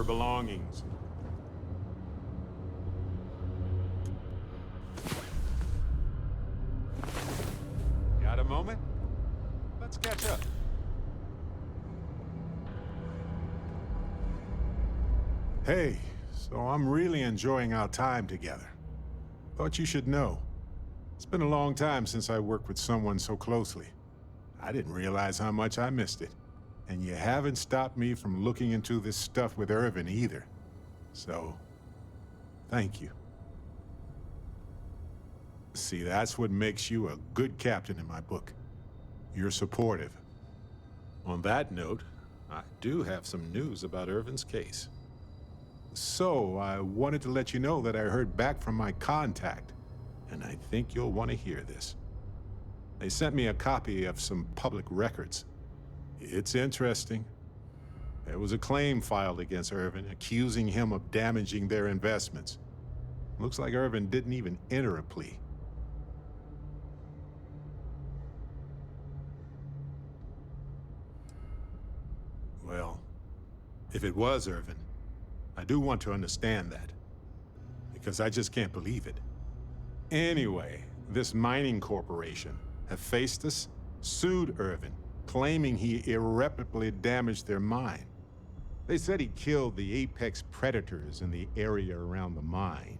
belongings. Got a moment? Let's catch up. Hey, so I'm really enjoying our time together. Thought you should know. It's been a long time since I worked with someone so closely. I didn't realize how much I missed it. And you haven't stopped me from looking into this stuff with Irvin either. So, thank you. See, that's what makes you a good captain in my book. You're supportive. On that note, I do have some news about Irvin's case. So, I wanted to let you know that I heard back from my contact, and I think you'll want to hear this. They sent me a copy of some public records. It's interesting. There was a claim filed against Irvin, accusing him of damaging their investments. Looks like Irvin didn't even enter a plea. Well, if it was Irvin, I do want to understand that, because I just can't believe it. Anyway, this mining corporation, Hephaestus, sued Irvin, claiming he irreparably damaged their mine. They said he killed the apex predators in the area around the mine,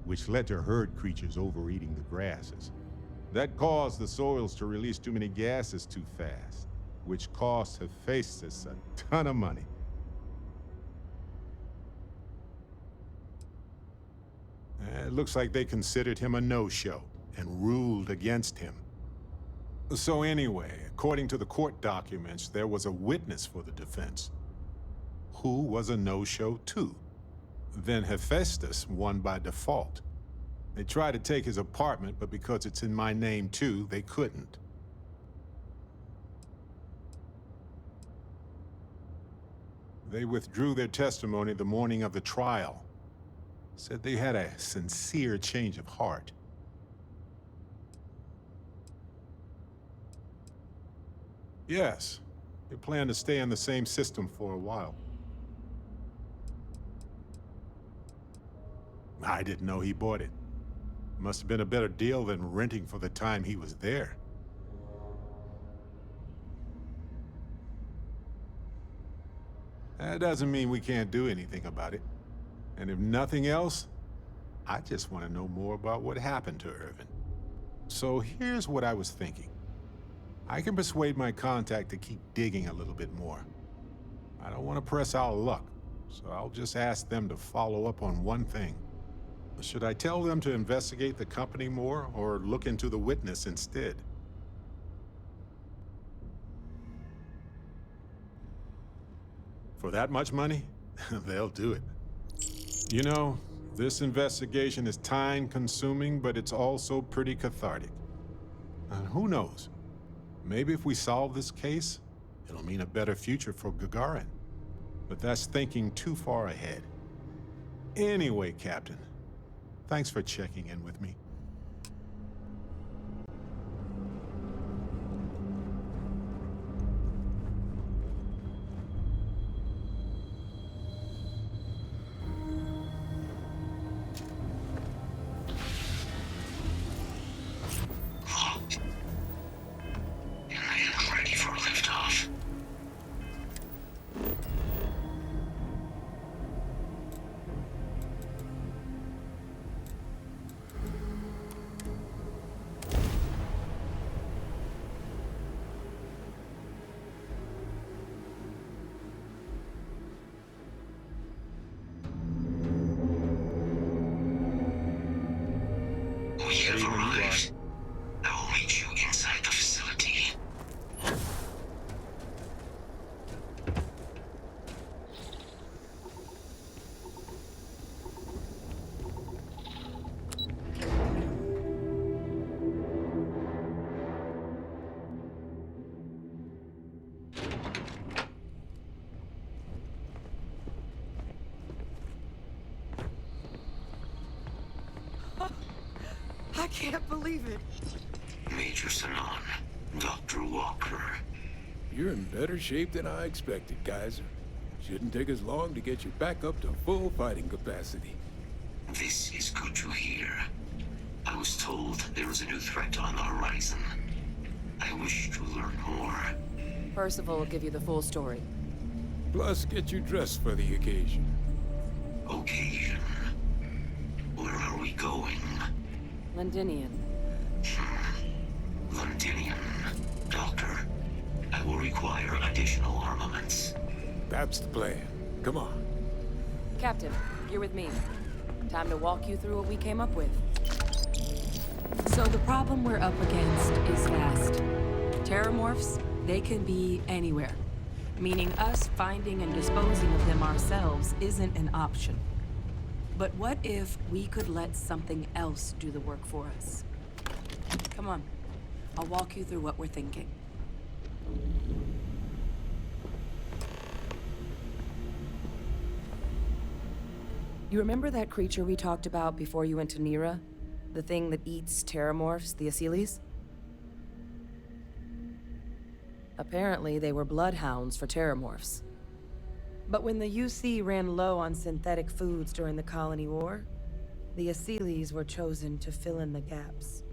which led to herd creatures overeating the grasses. That caused the soils to release too many gases too fast, which cost Hephaestus a ton of money. It looks like they considered him a no-show and ruled against him. So anyway, according to the court documents, there was a witness for the defense, who was a no-show too. Then Hephaestus won by default. They tried to take his apartment, but because it's in my name too, they couldn't. They withdrew their testimony the morning of the trial. Said they had a sincere change of heart. Yes, they plan to stay in the same system for a while. I didn't know he bought it. Must have been a better deal than renting for the time he was there. That doesn't mean we can't do anything about it. And if nothing else, I just want to know more about what happened to Irvin. So here's what I was thinking. I can persuade my contact to keep digging a little bit more. I don't want to press our luck, so I'll just ask them to follow up on one thing. Should I tell them to investigate the company more, or look into the witness instead? For that much money? They'll do it. You know, this investigation is time-consuming, but it's also pretty cathartic. And who knows? Maybe if we solve this case, it'll mean a better future for Gagarin. But that's thinking too far ahead. Anyway, Captain, thanks for checking in with me. We have arrived. I will meet you inside the facility. I can't believe it. Major Sanan, Dr. Walker. You're in better shape than I expected, Kaiser. Shouldn't take us long to get you back up to full fighting capacity. This is good to hear. I was told there was a new threat on the horizon. I wish to learn more. Percival will give you the full story. Plus, get you dressed for the occasion. Occasion. Where are we going? Londinian. Londinian. Doctor, I will require additional armaments. That's the plan. Come on. Captain, you're with me. Time to walk you through what we came up with. So the problem we're up against is vast. Terramorphs, they can be anywhere. Meaning us finding and disposing of them ourselves isn't an option. But what if we could let something else do the work for us? Come on, I'll walk you through what we're thinking. You remember that creature we talked about before you went to Nira? The thing that eats terramorphs, the Asyles? Apparently, they were bloodhounds for terramorphs. But when the UC ran low on synthetic foods during the Colony War, the Asyles were chosen to fill in the gaps.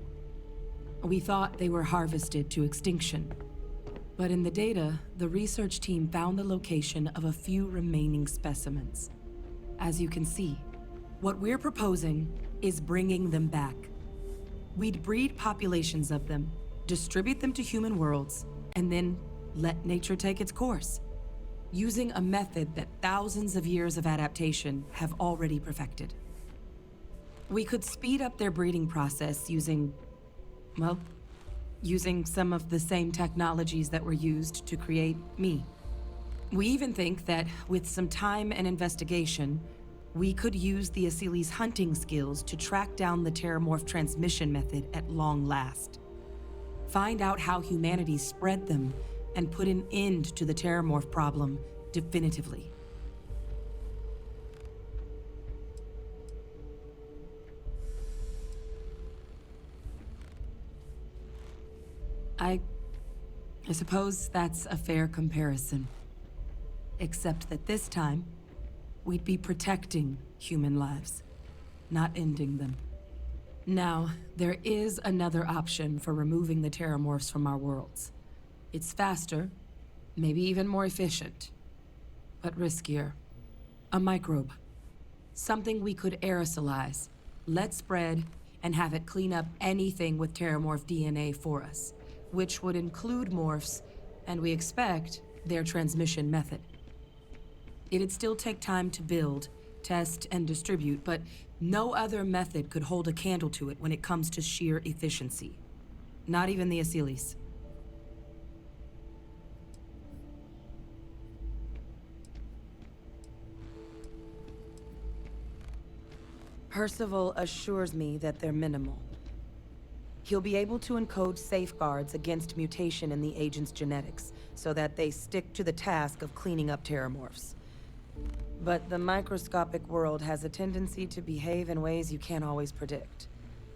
We thought they were harvested to extinction. But in the data, the research team found the location of a few remaining specimens. As you can see, what we're proposing is bringing them back. We'd breed populations of them, distribute them to human worlds, and then let nature take its course, using a method that thousands of years of adaptation have already perfected. We could speed up their breeding process using some of the same technologies that were used to create me. We even think that with some time and investigation, we could use the Asyles' hunting skills to track down the Terramorph transmission method at long last. Find out how humanity spread them and put an end to the Terramorph problem definitively. I suppose that's a fair comparison. Except that this time, we'd be protecting human lives, not ending them. Now, there is another option for removing the Terramorphs from our worlds. It's faster, maybe even more efficient, but riskier. A microbe. Something we could aerosolize, let spread, and have it clean up anything with Terramorph DNA for us, which would include morphs, and we expect their transmission method. It'd still take time to build, test, and distribute, but no other method could hold a candle to it when it comes to sheer efficiency. Not even the Asyles. Percival assures me that they're minimal. He'll be able to encode safeguards against mutation in the agent's genetics, so that they stick to the task of cleaning up Terramorphs. But the microscopic world has a tendency to behave in ways you can't always predict.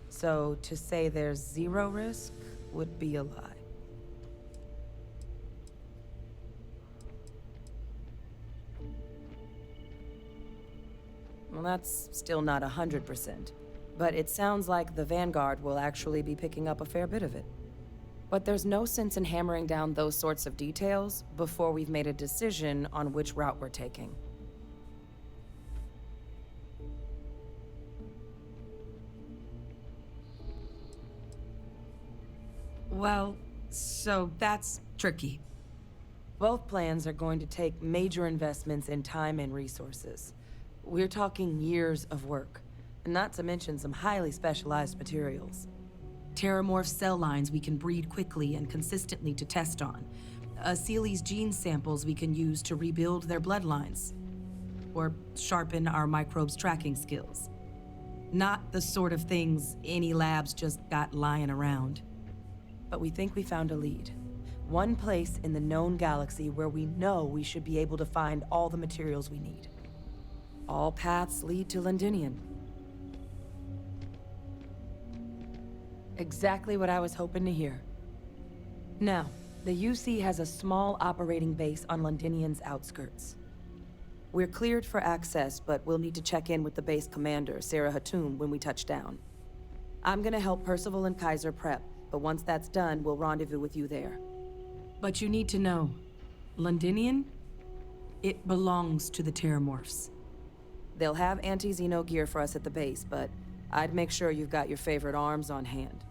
So to say there's zero risk would be a lie. Well, that's still not 100%. But it sounds like the Vanguard will actually be picking up a fair bit of it. But there's no sense in hammering down those sorts of details before we've made a decision on which route we're taking. Well, so that's tricky. Both plans are going to take major investments in time and resources. We're talking years of work, not to mention some highly specialized materials. Terramorph cell lines we can breed quickly and consistently to test on. Asyles gene samples we can use to rebuild their bloodlines. Or sharpen our microbes tracking skills. Not the sort of things any labs just got lying around. But we think we found a lead. One place in the known galaxy where we know we should be able to find all the materials we need. All paths lead to Londinian. Exactly what I was hoping to hear. Now, the UC has a small operating base on Londinian's outskirts. We're cleared for access, but we'll need to check in with the base commander, Sarah Hatum, when we touch down. I'm gonna help Percival and Kaiser prep, but once that's done, we'll rendezvous with you there. But you need to know, Londinian, it belongs to the Terramorphs. They'll have anti-Xeno gear for us at the base, but I'd make sure you've got your favorite arms on hand.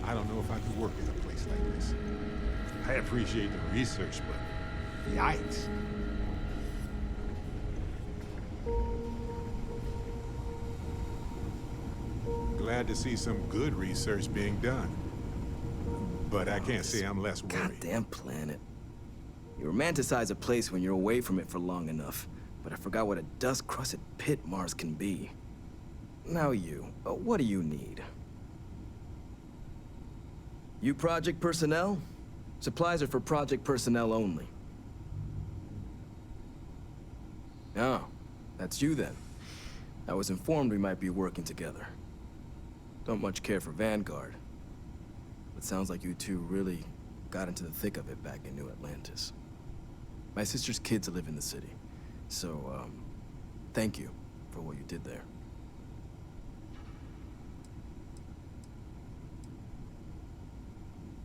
I don't know if I could work in a place like this. I appreciate the research, but yikes. Glad to see some good research being done. But I can't say I'm less worried. Goddamn planet. You romanticize a place when you're away from it for long enough, but I forgot what a dust-crusted pit Mars can be. Now what do you need? You project personnel? Supplies are for project personnel only. Oh, that's you then. I was informed we might be working together. Don't much care for Vanguard. But sounds like you two really got into the thick of it back in New Atlantis. My sister's kids live in the city, so, thank you for what you did there.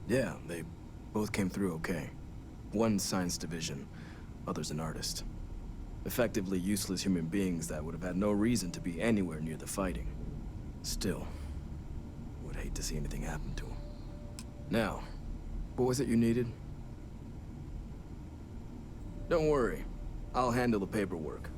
Yeah, they both came through okay. One science division, other's an artist. Effectively useless human beings that would have had no reason to be anywhere near the fighting. Still, would hate to see anything happen to them. Now, what was it you needed? Don't worry, I'll handle the paperwork.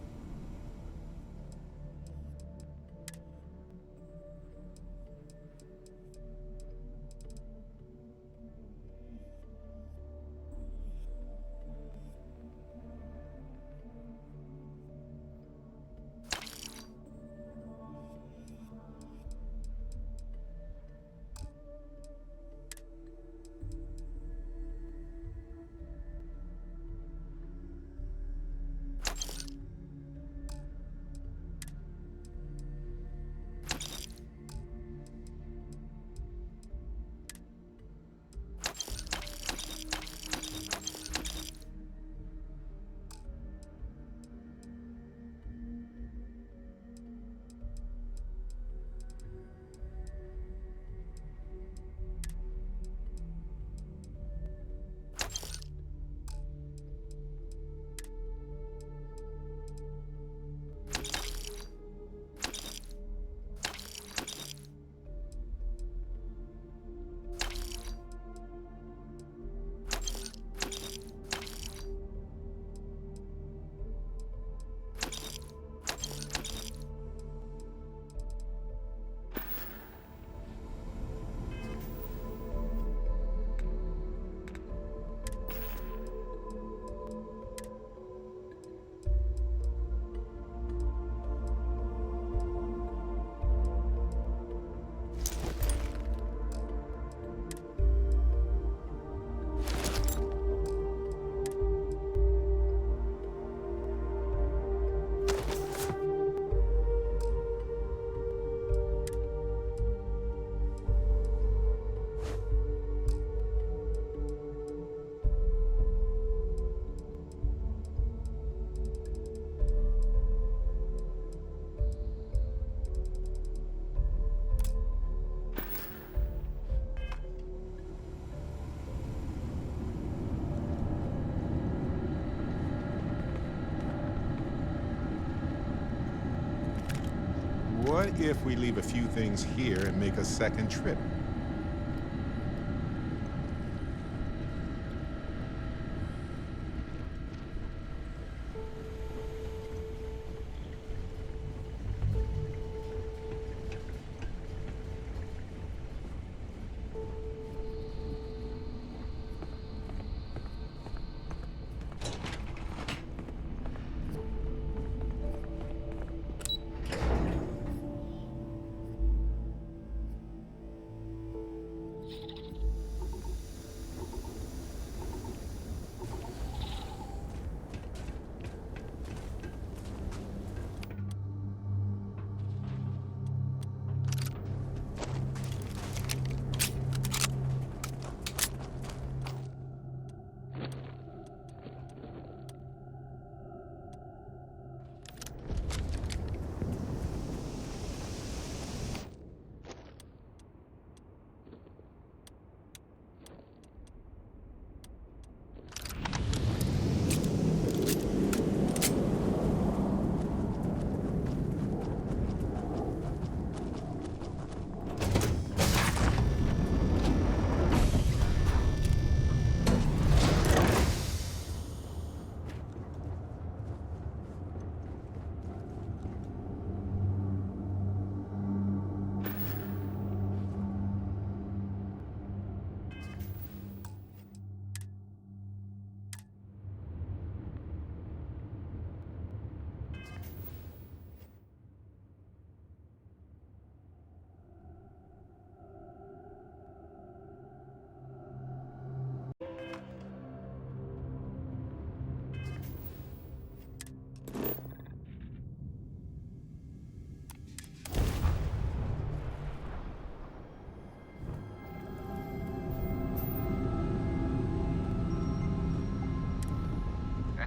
What if we leave a few things here and make a second trip?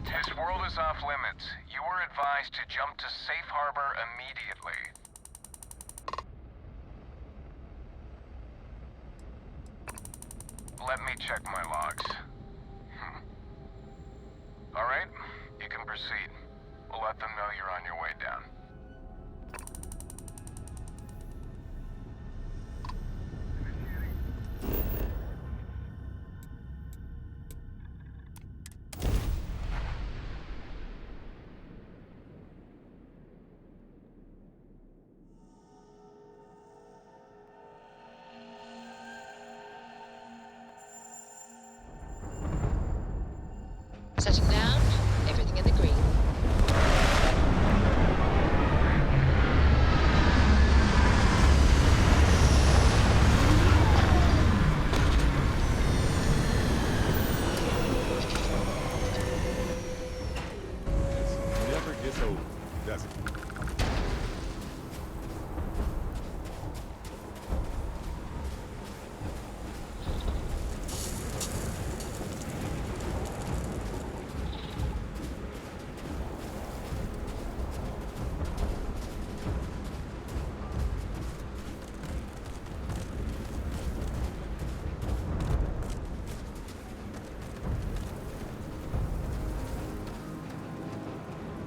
This world is off limits. You were advised to jump to safe harbor immediately. Let me check my logs. All right, you can proceed. We'll let them know you're on your way down. Setting down, everything in the green. This never gets old, does it?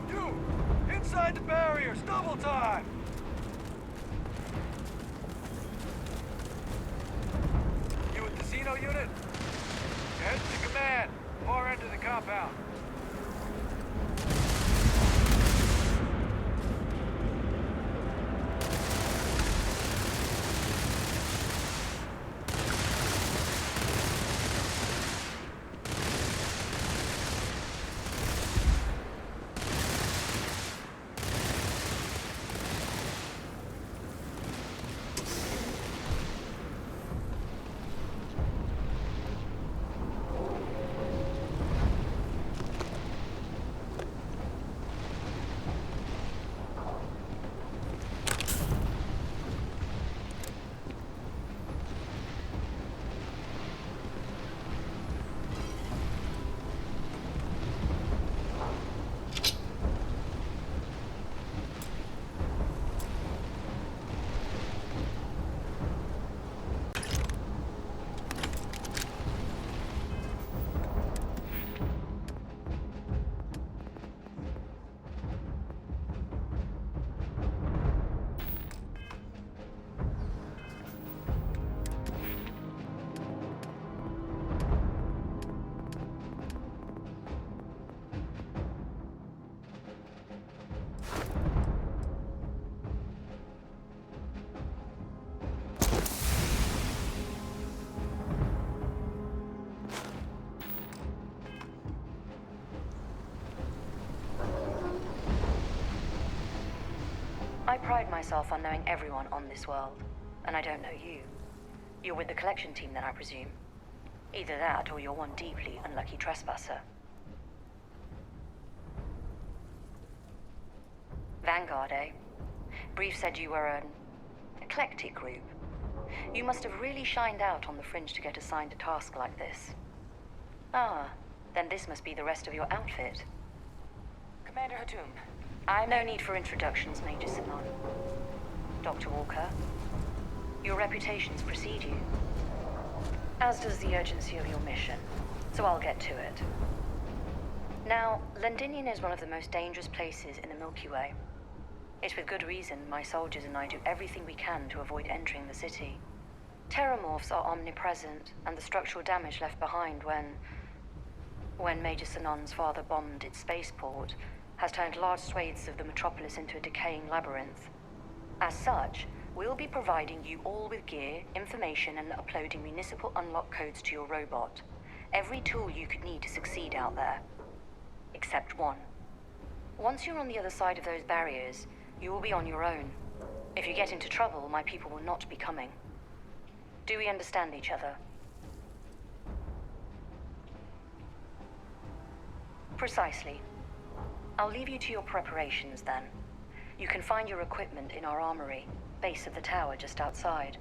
You! Inside the barriers! Double time! You with the Xeno unit? Head to command. Far end of the compound. I pride myself on knowing everyone on this world, and I don't know you. You're with the collection team then, I presume. Either that, or you're one deeply unlucky trespasser. Vanguard, eh? Brief said you were an eclectic group. You must have really shined out on the fringe to get assigned a task like this. Ah, then this must be the rest of your outfit. Commander Hatum. No need for introductions, Major Sinon. Dr. Walker, your reputations precede you, as does the urgency of your mission, so I'll get to it. Now, Londinium is one of the most dangerous places in the Milky Way. It's with good reason my soldiers and I do everything we can to avoid entering the city. Terramorphs are omnipresent, and the structural damage left behind when Major Sinon's father bombed its spaceport has turned large swathes of the metropolis into a decaying labyrinth. As such, we'll be providing you all with gear, information, and uploading municipal unlock codes to your robot. Every tool you could need to succeed out there. Except one. Once you're on the other side of those barriers, you will be on your own. If you get into trouble, my people will not be coming. Do we understand each other? Precisely. I'll leave you to your preparations then. You can find your equipment in our armory, base of the tower just outside.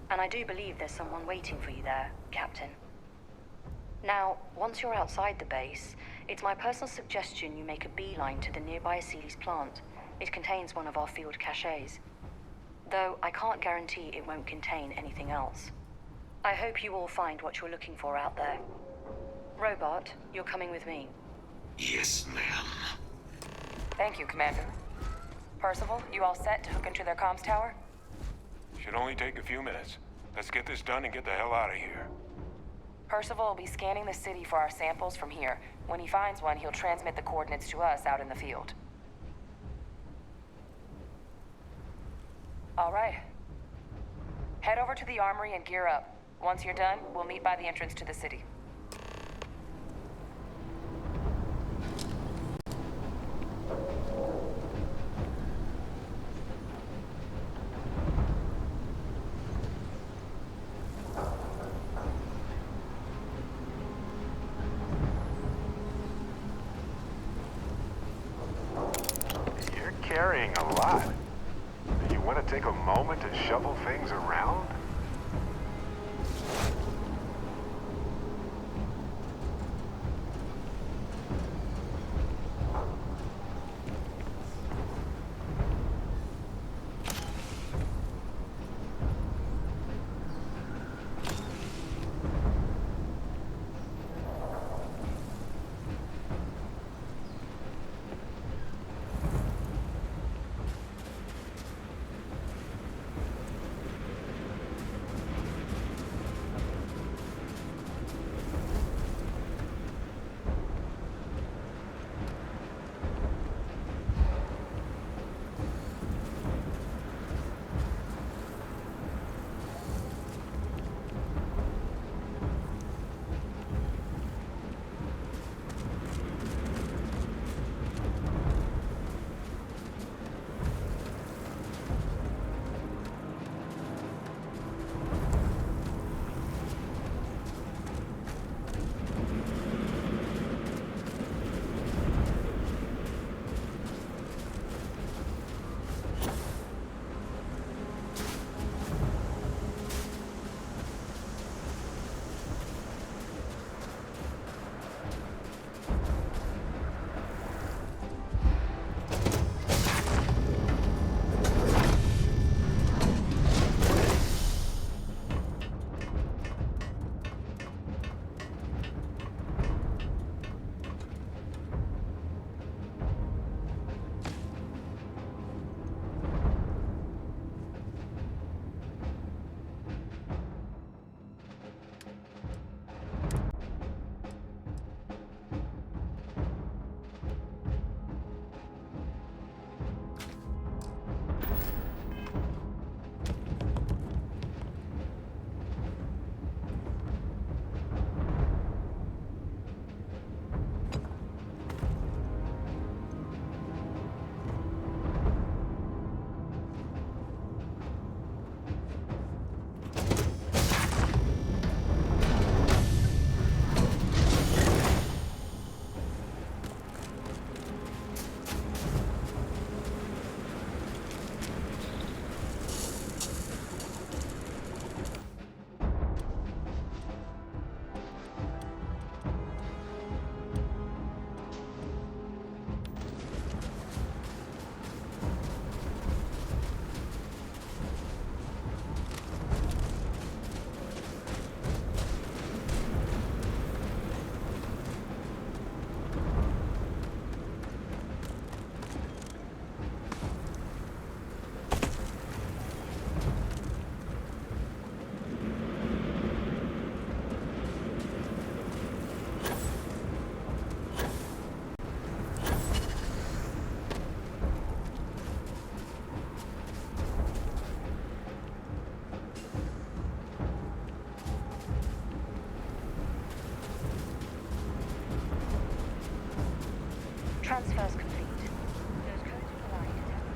And I do believe there's someone waiting for you there, Captain. Now, once you're outside the base, It's my personal suggestion you make a beeline to the nearby Aceles plant. It contains one of our field caches. Though I can't guarantee it won't contain anything else. I hope you all find what you're looking for out there. Robot, you're coming with me. Yes, ma'am. Thank you, Commander. Percival, you all set to hook into their comms tower? Should only take a few minutes. Let's get this done and get the hell out of here. Percival will be scanning the city for our samples from here. When he finds one, he'll transmit the coordinates to us out in the field. All right. Head over to the armory and gear up. Once you're done, we'll meet by the entrance to the city. You're carrying a lot. You want to take a moment to shuffle things around? Transfers complete. Those codes you provided have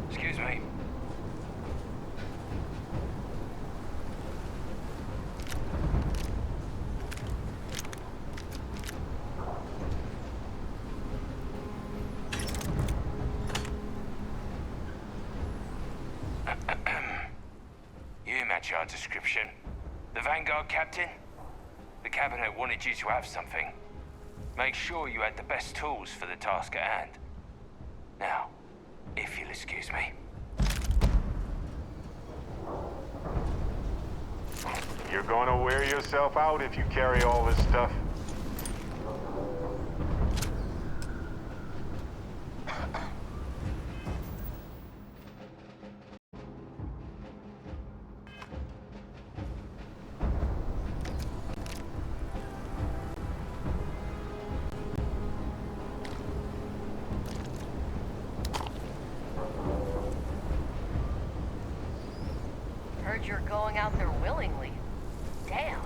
Excuse me. HR description. The Vanguard captain? The cabinet wanted you to have something. Make sure you had the best tools for the task at hand. Now, if you'll excuse me. You're gonna wear yourself out if you carry all this stuff. Heard you're going out there willingly. Damn.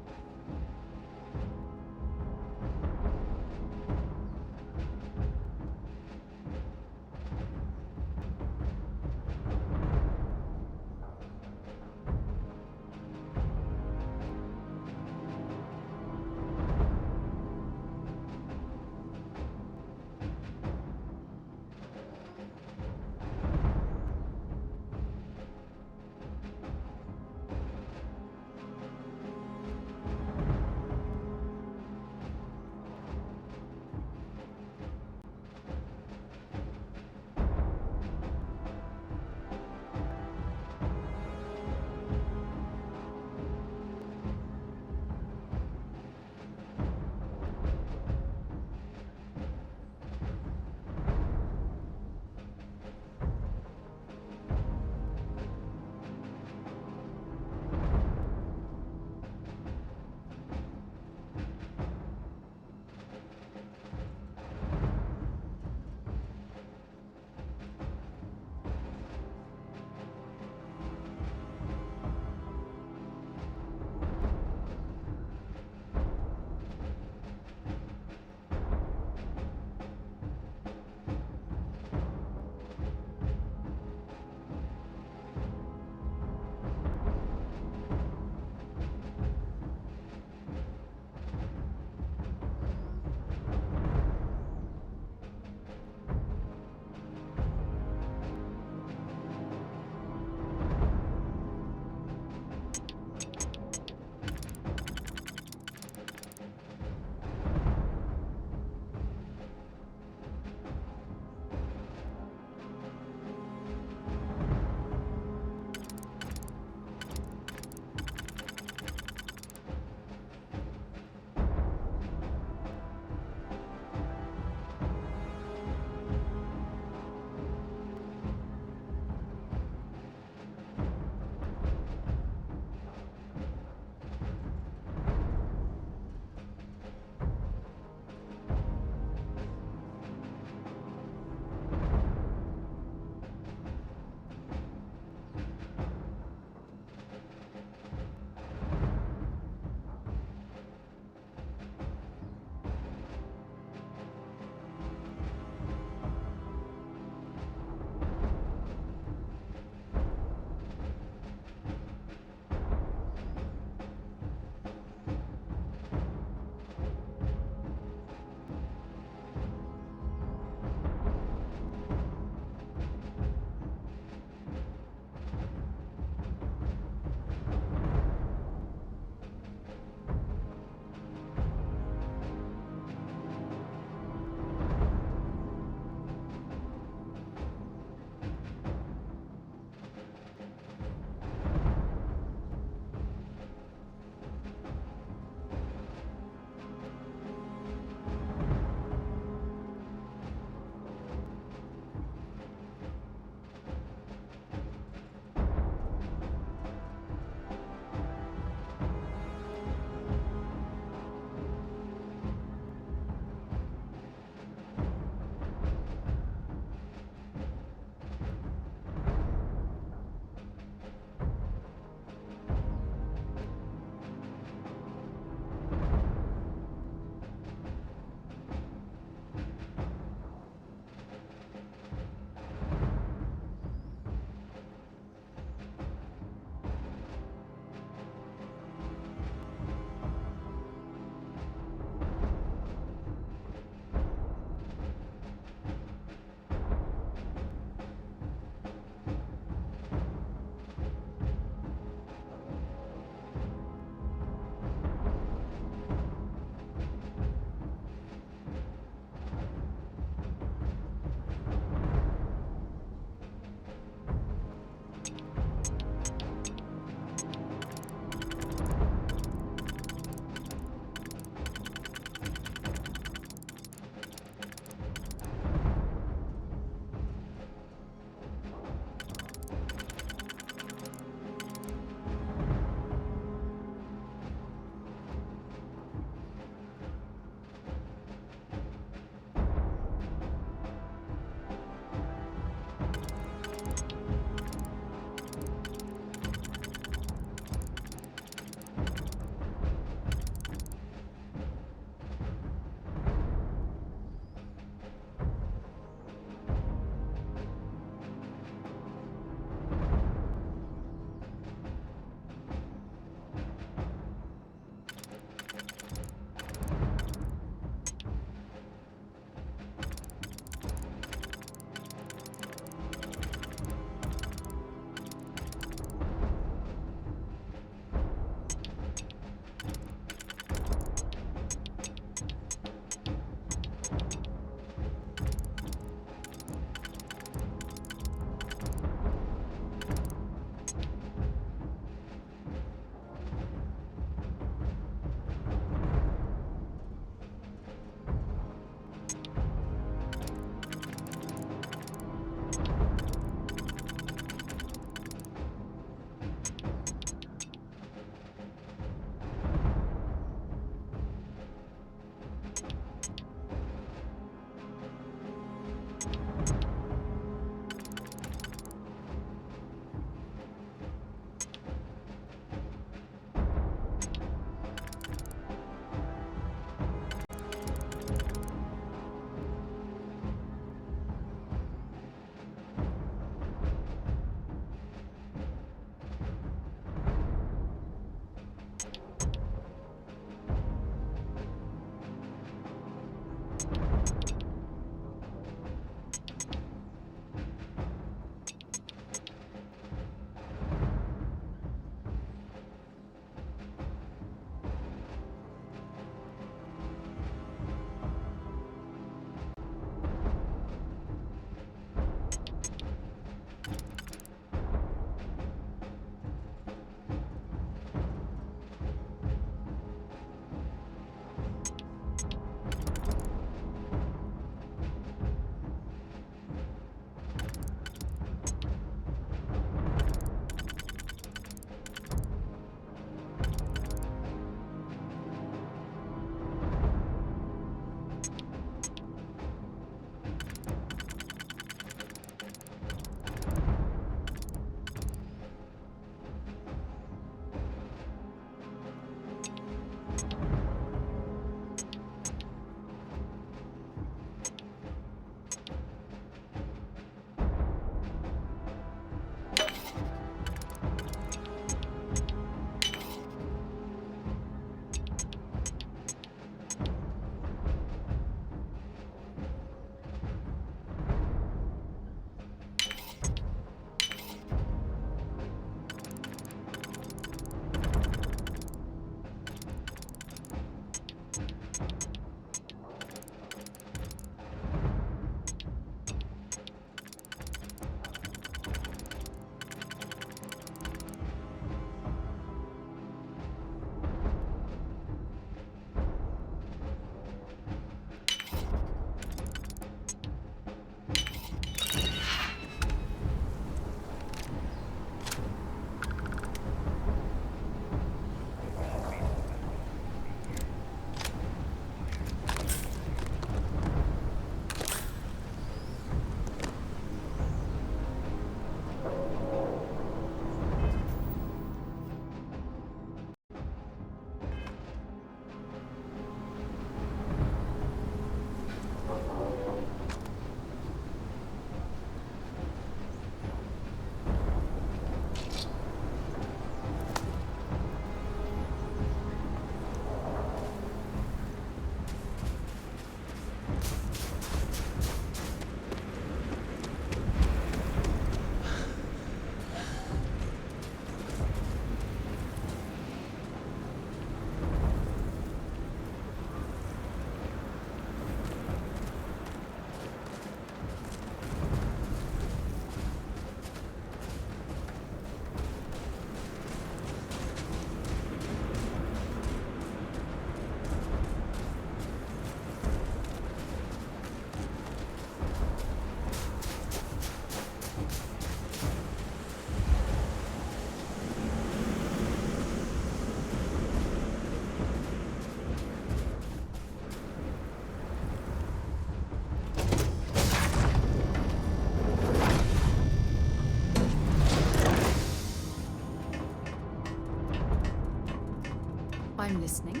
I'm listening.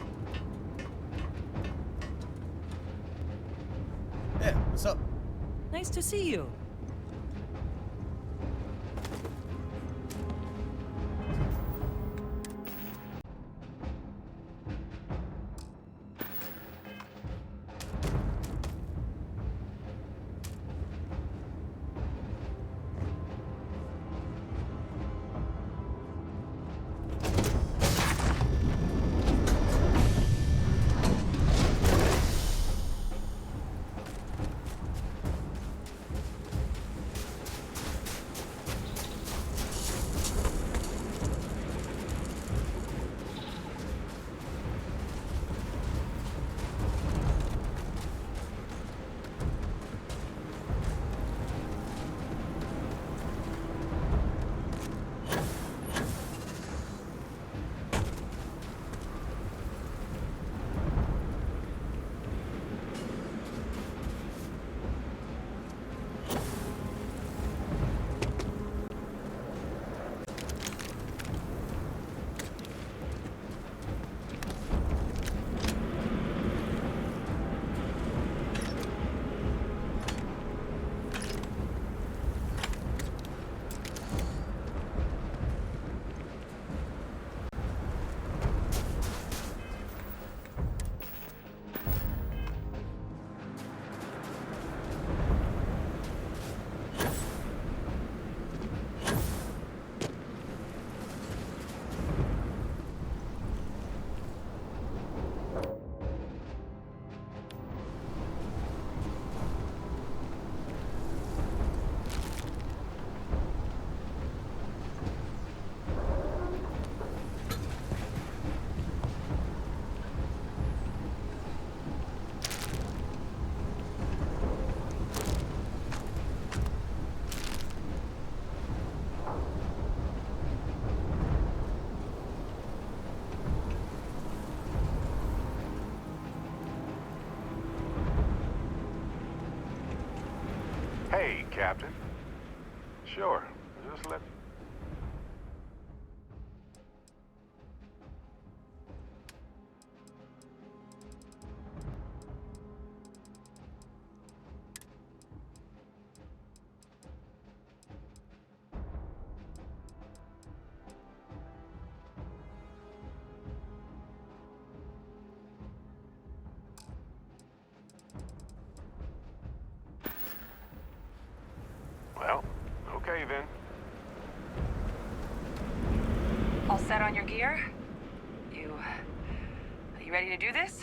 Yeah, what's up? Nice to see you. Hey, Captain. Sure, just let... Well, okay then. All set on your gear? Are you ready to do this?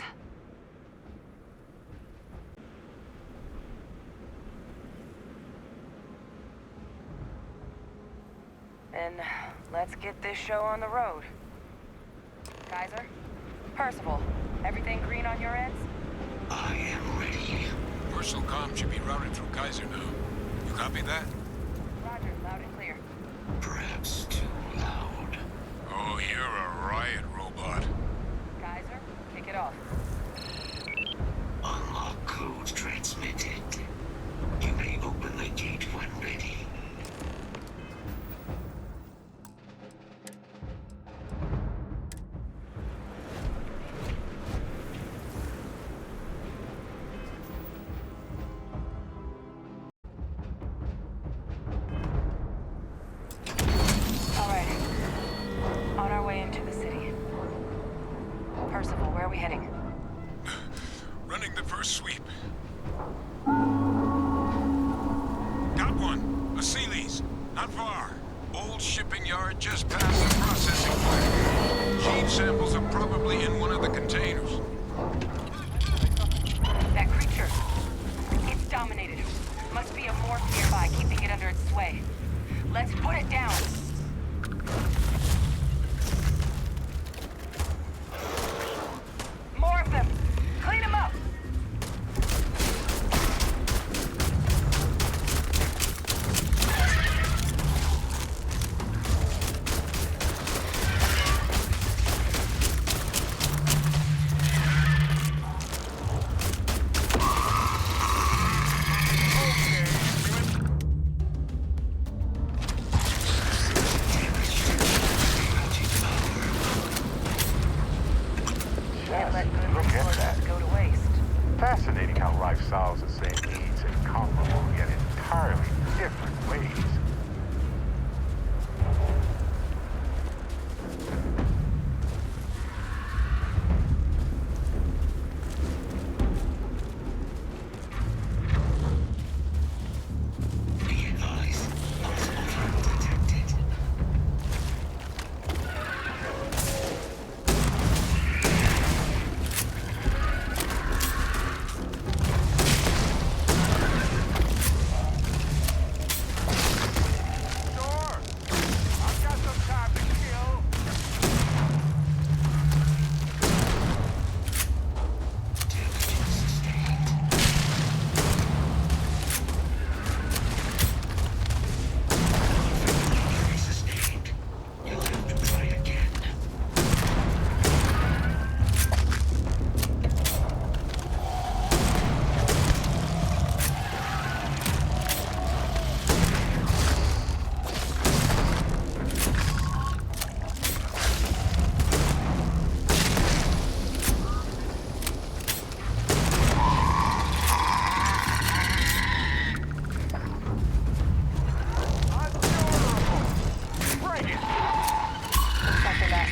Then let's get this show on the road. Kaiser? Percival, everything green on your ends? I am ready. Personal comm should be routed through Kaiser now. You copy that? Roger, loud and clear. Perhaps too loud. Oh, you're a riot robot. Kaiser, kick it off. Unlock code transmitted. You may open the gate when ready. All right. On our way into the city. Percival, where are we heading? Running the first sweep. Got one. A Sealy's. Not far. Old shipping yard just past the processing plant. Gene samples are probably in one of the containers. That creature. It's dominated. Must be a morph nearby, keeping it under its sway. Let's put it down. More of them. Clean them up.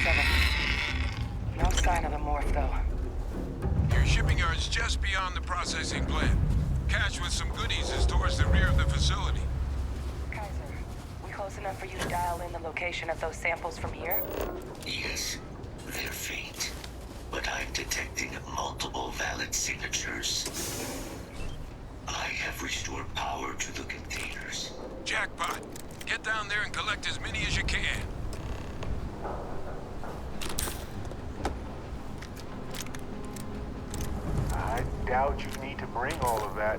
7. No sign of the morph, though. Your shipping yard's just beyond the processing plant. Cache with some goodies is towards the rear of the facility. Kaiser, we close enough for you to dial in the location of those samples from here? Yes, they're faint, but I'm detecting multiple valid signatures. I have restored power to the containers. Jackpot. Get down there and collect as many as you can. I doubt you need to bring all of that.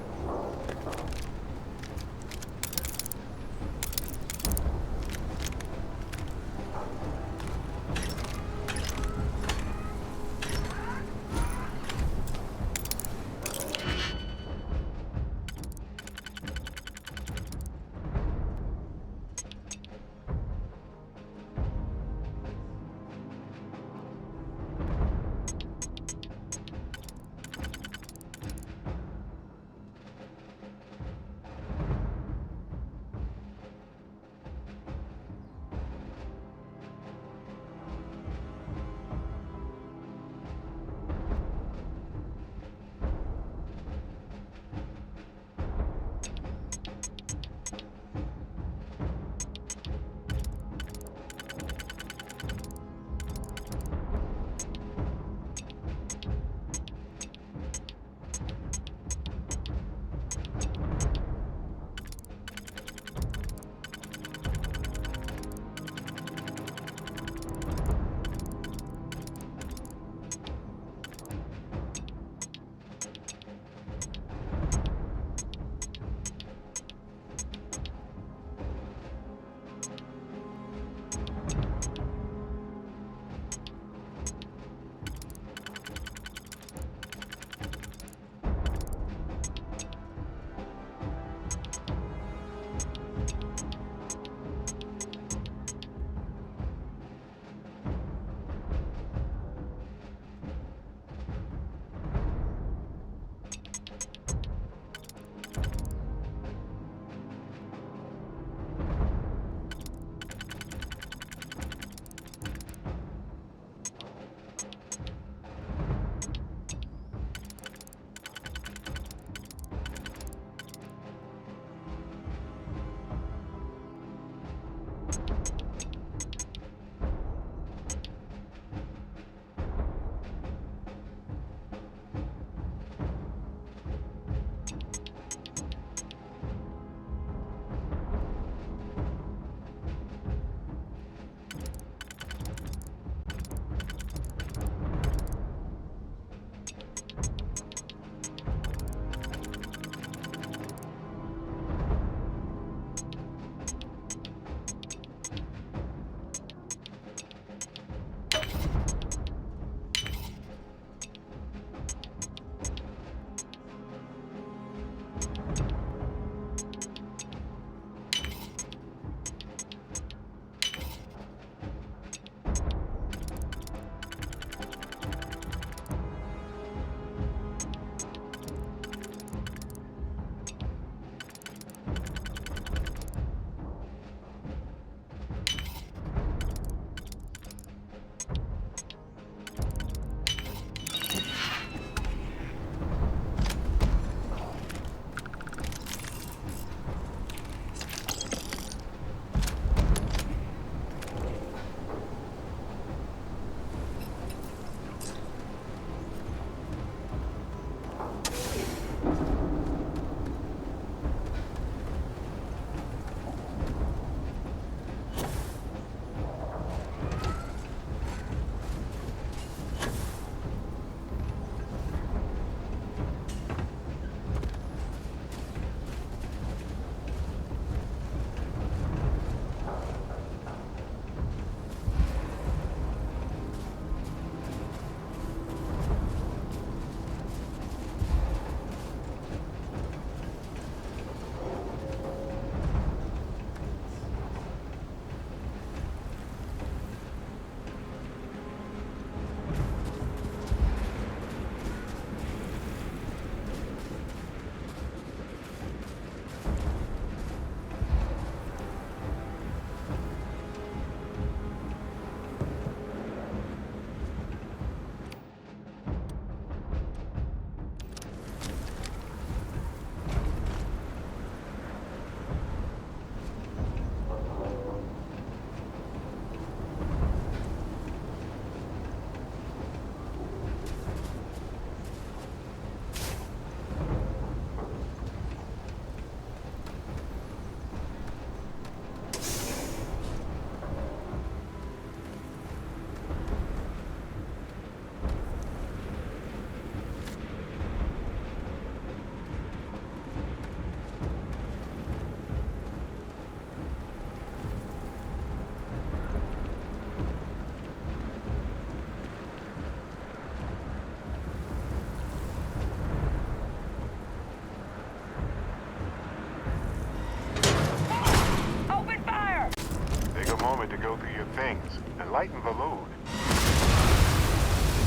moment to go through your things and lighten the load.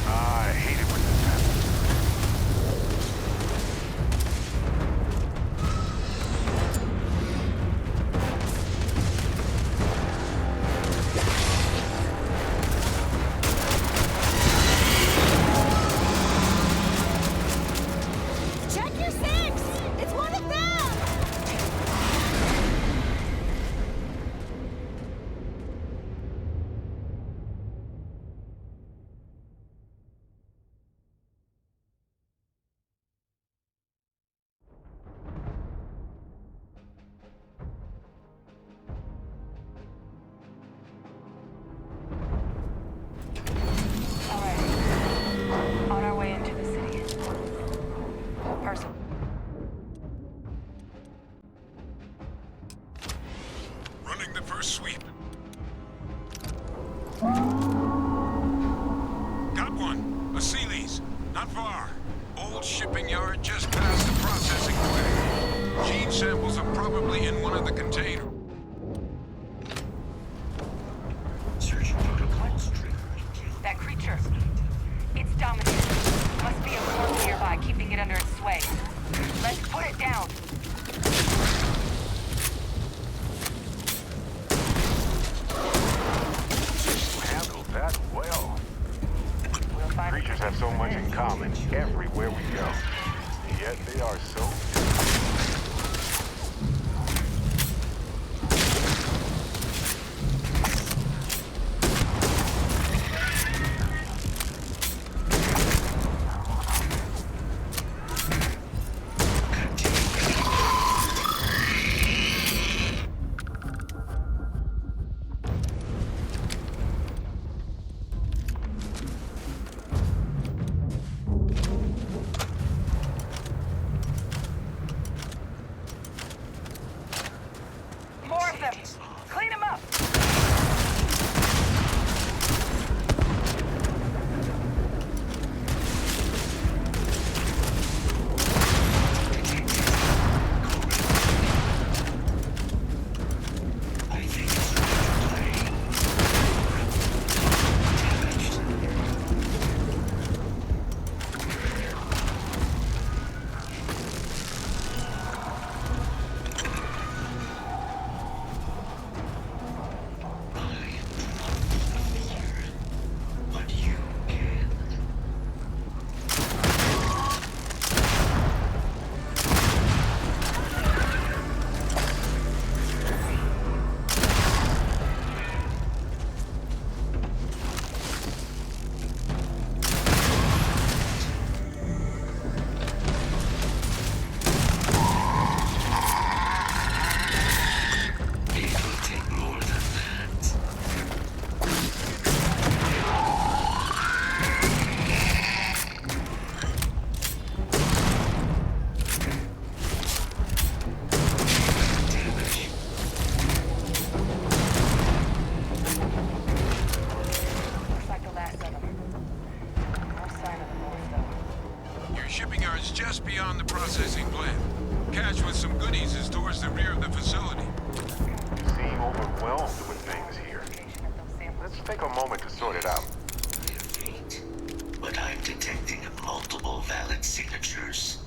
I hate it when this happens. Check your six! It's one of them! On our way into the city. Percival. Running the first sweep. Got one. A Sealy's. Not far. Old shipping yard just past the processing plant. Gene samples are probably in one of the containers. Search protocols triggered. That creature. It's dominating. Must be a force nearby, keeping it under its sway. Let's put it down. You handled that well. We'll find Creatures have so much in common everywhere we go. Yet they are so different. more of them. Clean them up. Shipping yard's just beyond the processing plant. Cache with some goodies is towards the rear of the facility. You seem overwhelmed with things here. Let's take a moment to sort it out. But I'm detecting multiple valid signatures.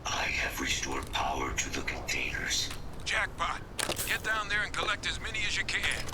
I have restored power to the containers. Jackpot. Get down there and collect as many as you can.